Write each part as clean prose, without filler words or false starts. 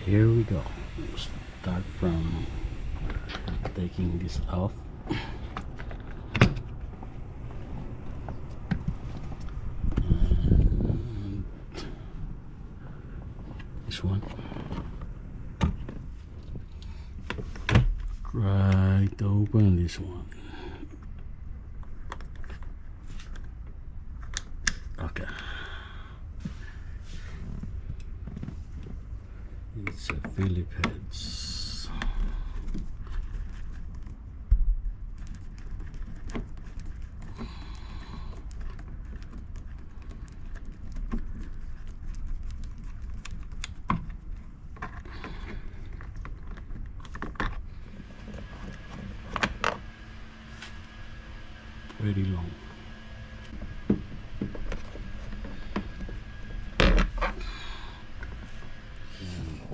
Here we go. Start from taking this off. And this one. Try to open this one. Okay. It's a Philip heads. Pretty long.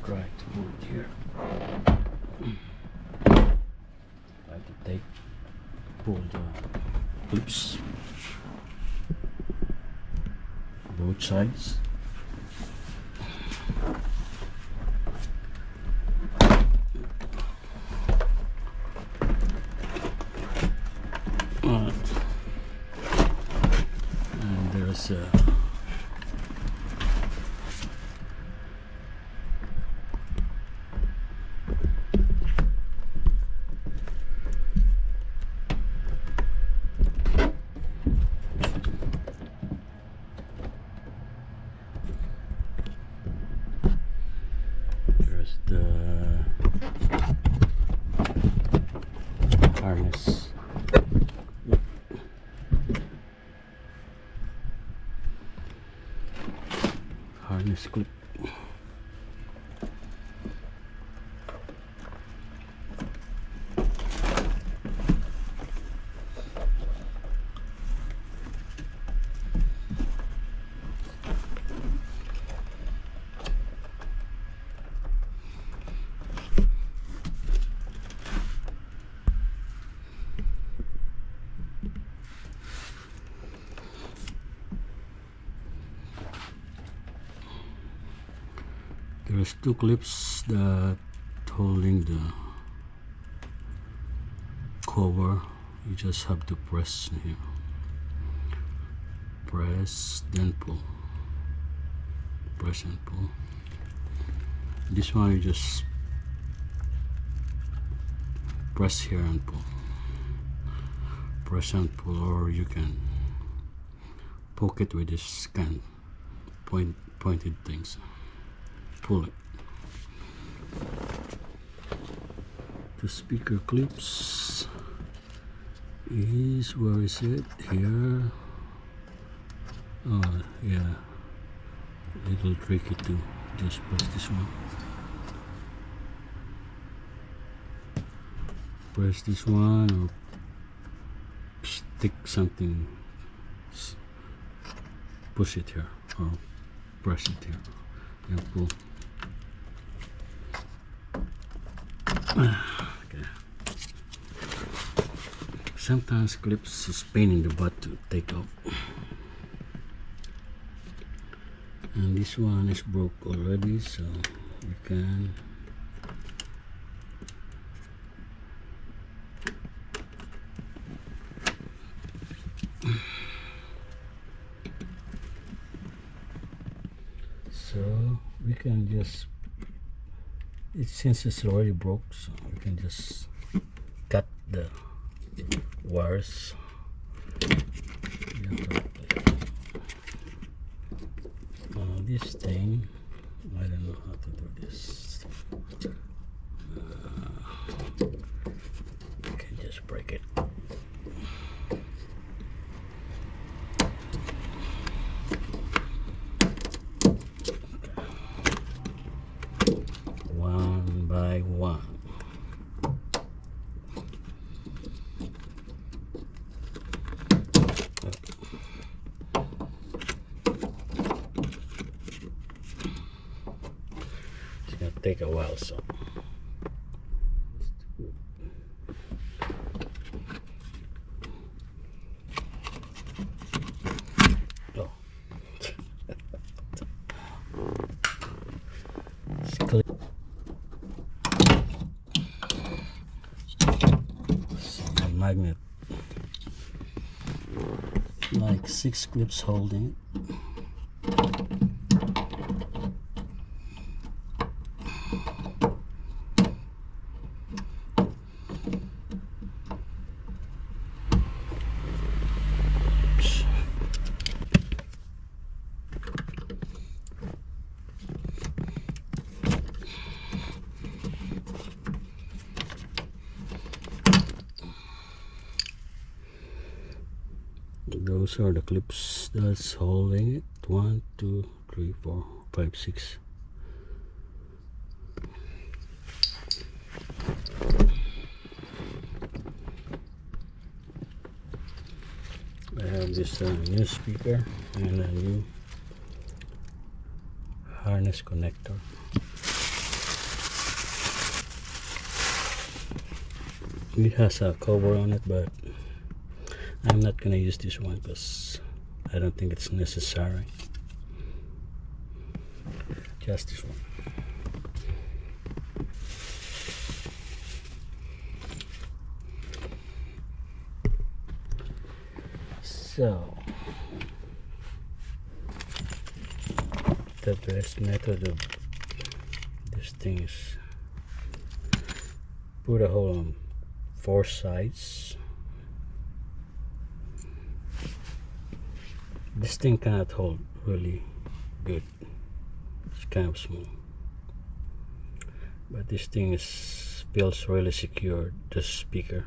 Try to put it here. Try to pull the clips, both sides. And there's the harness. Harness clip. There's two clips that holding the cover. You just have to press here. Press, then pull. Press and pull. This one you just press here and pull. Press and pull, or you can poke it with this kind of pointed things. Pull it. The speaker clips is, where is it? Here. Oh yeah, a little tricky to just press this one. Press this one or stick something, push it here or press it here and pull. Okay. Sometimes clips is pain in the butt to take off. And this one is broke already, so you can just, since it's already broke, so we can just cut the wires. This thing, I don't know how to do this. You can just break it. One by one. It's gonna take a while, so. magnet, like 6 clips holding it. Those are the clips that's holding it. 1, 2, 3, 4, 5, 6. I have this new speaker and a new harness connector. It has a cover on it, but I'm not gonna use this one because I don't think it's necessary. Just this one. So the best method of this thing is put a hole on 4 sides. This thing cannot hold really good. It's kind of small, but this thing feels really secure, the speaker.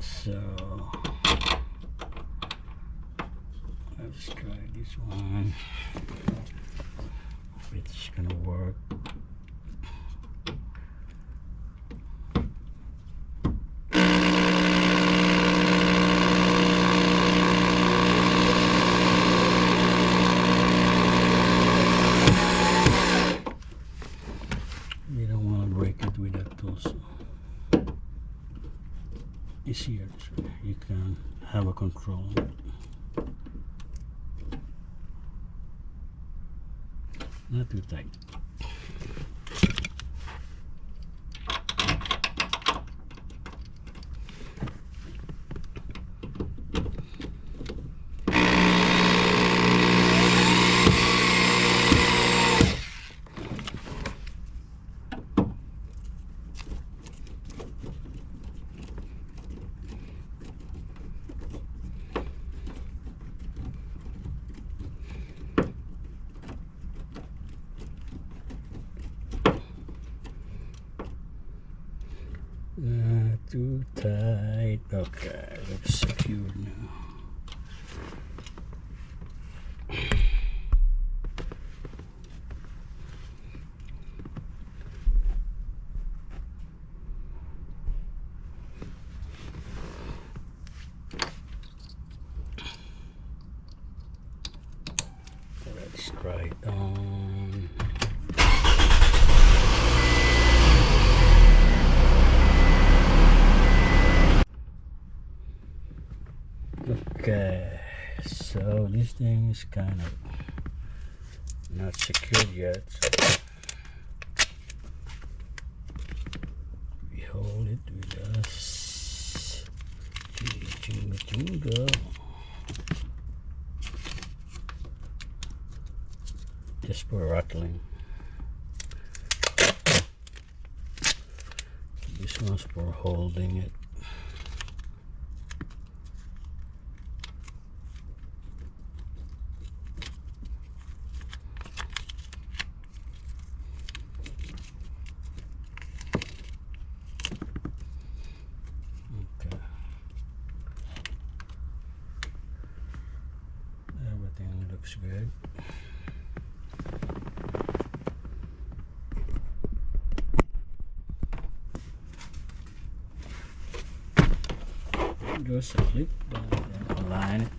So let's try this one. If it's gonna work. You don't want to break it with that tool, so easier this way. You can have a control on it. Not too tight. Not too tight. Okay, looks secure now. Let's try it on. Okay, so this thing is kind of not secured yet, so we hold it with us. Jingle. Just for rattling. This one's for holding it. Everything looks good. There's a clip, but align it.